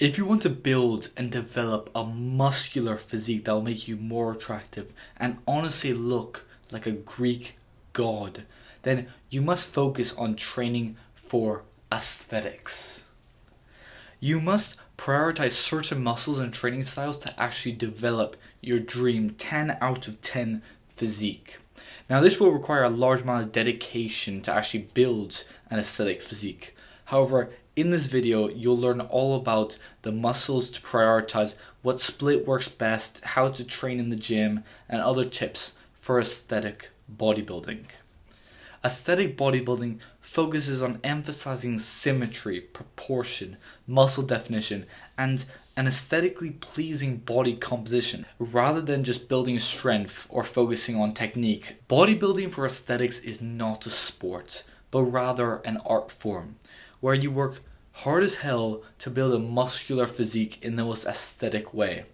If you want to build and develop a muscular physique that will make you more attractive and honestly look like a Greek god, then you must focus on training for aesthetics. You must prioritize certain muscles and training styles to actually develop your dream 10 out of 10 physique. Now, this will require a large amount of dedication to actually build an aesthetic physique. However, in this video, you'll learn all about the muscles to prioritize, what split works best, how to train in the gym, and other tips for aesthetic bodybuilding. Aesthetic bodybuilding focuses on emphasizing symmetry, proportion, muscle definition, and an aesthetically pleasing body composition, rather than just building strength or focusing on technique. Bodybuilding for aesthetics is not a sport, but rather an art form, where you work hard as hell to build a muscular physique in the most aesthetic way.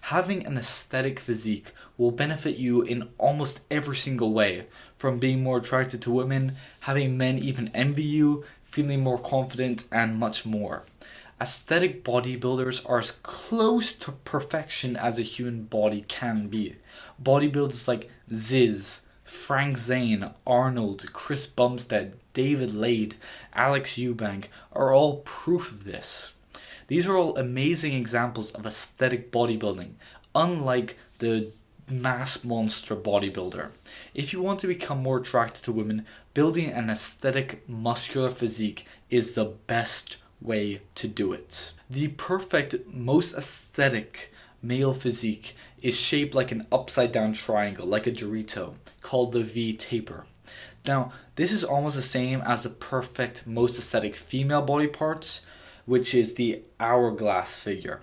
Having an aesthetic physique will benefit you in almost every single way, from being more attracted to women, having men even envy you, feeling more confident, and much more. Aesthetic bodybuilders are as close to perfection as a human body can be. Bodybuilders like Ziz, Frank Zane, Arnold, Chris Bumstead, David Lade, Alex Eubank are all proof of this. These are all amazing examples of aesthetic bodybuilding, unlike the mass monster bodybuilder. If you want to become more attracted to women, building an aesthetic muscular physique is the best way to do it. The perfect, most aesthetic male physique is shaped like an upside down triangle, like a Dorito, called the V taper. Now, this is almost the same as the perfect, most aesthetic female body parts, which is the hourglass figure.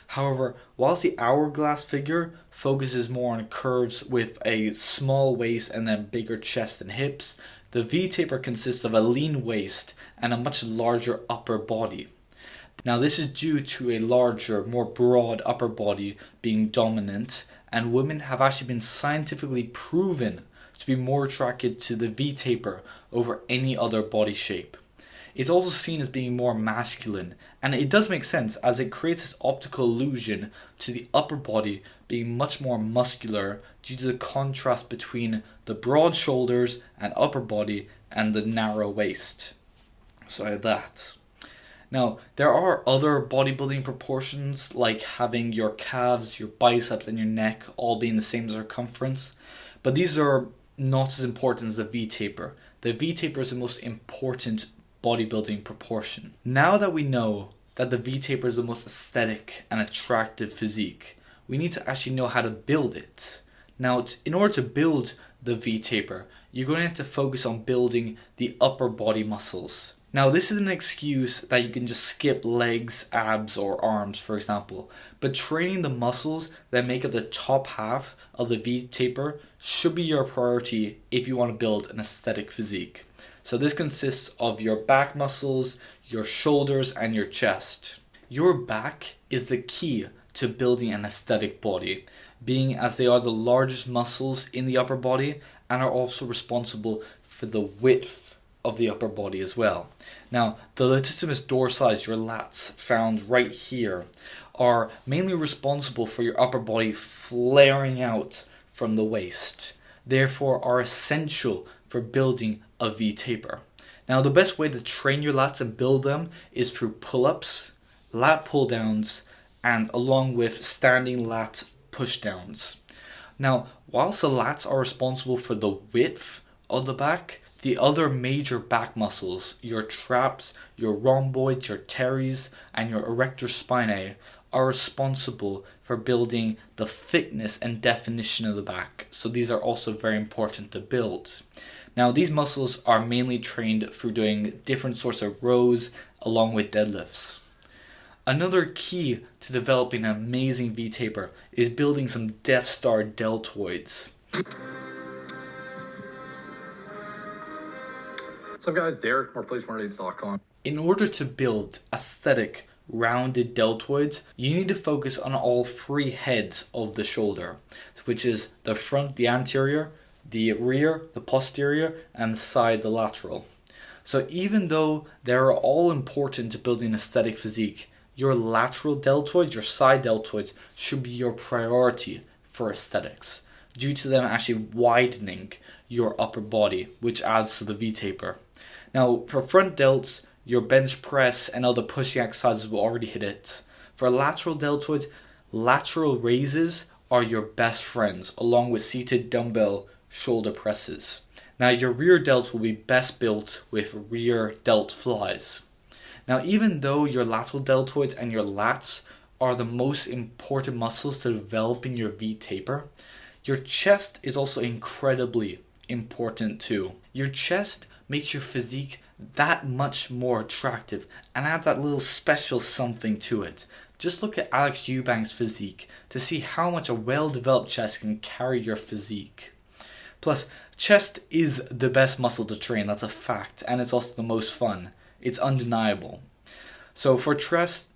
However, whilst the hourglass figure focuses more on curves with a small waist and then bigger chest and hips, the V taper consists of a lean waist and a much larger upper body. Now, this is due to a larger, more broad upper body being dominant, and women have actually been scientifically proven to be more attracted to the V taper over any other body shape. It's also seen as being more masculine, and it does make sense as it creates this optical illusion to the upper body being much more muscular due to the contrast between the broad shoulders and upper body and the narrow waist. So like that. Now, there are other bodybuilding proportions, like having your calves, your biceps, and your neck all being the same circumference, but these are not as important as the V taper. The V taper is the most important bodybuilding proportion. Now that we know that the V taper is the most aesthetic and attractive physique, we need to actually know how to build it. Now, in order to build the V taper, you're going to have to focus on building the upper body muscles. Now, this is an excuse that you can just skip legs, abs, or arms, for example, but training the muscles that make up the top half of the V taper should be your priority if you want to build an aesthetic physique. So this consists of your back muscles, your shoulders, and your chest. Your back is the key to building an aesthetic body, being as they are the largest muscles in the upper body and are also responsible for the width of the upper body as well. Now, the latissimus dorsalis, your lats found right here, are mainly responsible for your upper body flaring out from the waist, therefore are essential for building a V taper. Now, the best way to train your lats and build them is through pull-ups, lat pull-downs, and along with standing lat push-downs. Now, whilst the lats are responsible for the width of the back, the other major back muscles, your traps, your rhomboids, your teres, and your erector spinae, are responsible for building the thickness and definition of the back. So these are also very important to build. Now, these muscles are mainly trained through doing different sorts of rows along with deadlifts. Another key to developing an amazing V taper is building some Death Star deltoids. What's up, guys? Derek, moreplace.com. In order to build aesthetic, rounded deltoids, you need to focus on all three heads of the shoulder, which is the front, the anterior, the rear, the posterior, and the side, the lateral. So even though they are all important to building aesthetic physique, your lateral deltoids, your side deltoids, should be your priority for aesthetics, due to them actually widening your upper body, which adds to the V-taper. Now, for front delts, your bench press and other pushing exercises will already hit it. For lateral deltoids, lateral raises are your best friends, along with seated dumbbell shoulder presses. Now, your rear delts will be best built with rear delt flies. Now, even though your lateral deltoids and your lats are the most important muscles to developing your V-taper, your chest is also incredibly important too. Your chest makes your physique that much more attractive and adds that little special something to it. Just look at Alex Eubank's physique to see how much a well-developed chest can carry your physique. Plus, chest is the best muscle to train, that's a fact, and it's also the most fun. It's undeniable. So for chest,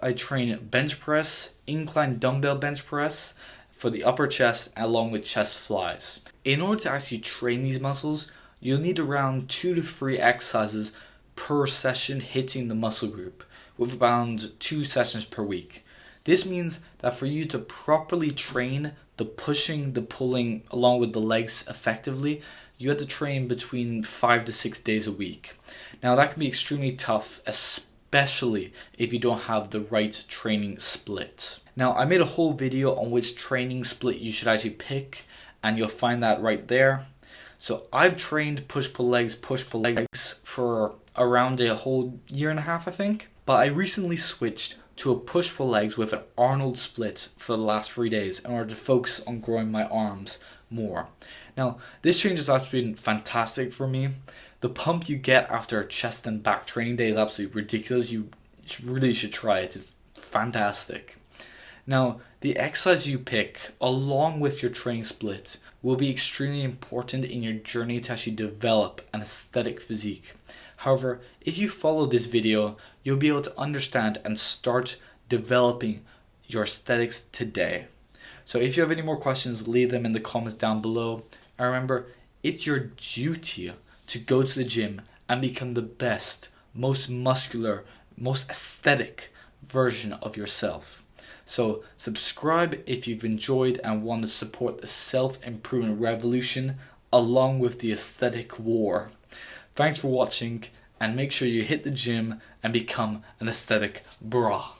I train bench press, incline dumbbell bench press for the upper chest, along with chest flies. In order to actually train these muscles, you'll need around 2 to 3 exercises per session hitting the muscle group, with around 2 sessions per week. This means that for you to properly train the pushing, the pulling, along with the legs effectively, you have to train between 5 to 6 days a week. Now that can be extremely tough, especially if you don't have the right training split. Now, I made a whole video on which training split you should actually pick, and you'll find that right there. So I've trained push-pull legs for around a whole year and a half, I think. But I recently switched to a push-pull legs with an Arnold split for the last 3 days in order to focus on growing my arms more. Now, this change has actually been fantastic for me. The pump you get after a chest and back training day is absolutely ridiculous. You really should try it. It's fantastic. Now, the exercise you pick, along with your training split, will be extremely important in your journey to actually develop an aesthetic physique. However, if you follow this video, you'll be able to understand and start developing your aesthetics today. So if you have any more questions, leave them in the comments down below. And remember, it's your duty to go to the gym and become the best, most muscular, most aesthetic version of yourself. So subscribe if you've enjoyed and want to support the self-improvement revolution along with the aesthetic war. Thanks for watching, and make sure you hit the gym and become an aesthetic bra.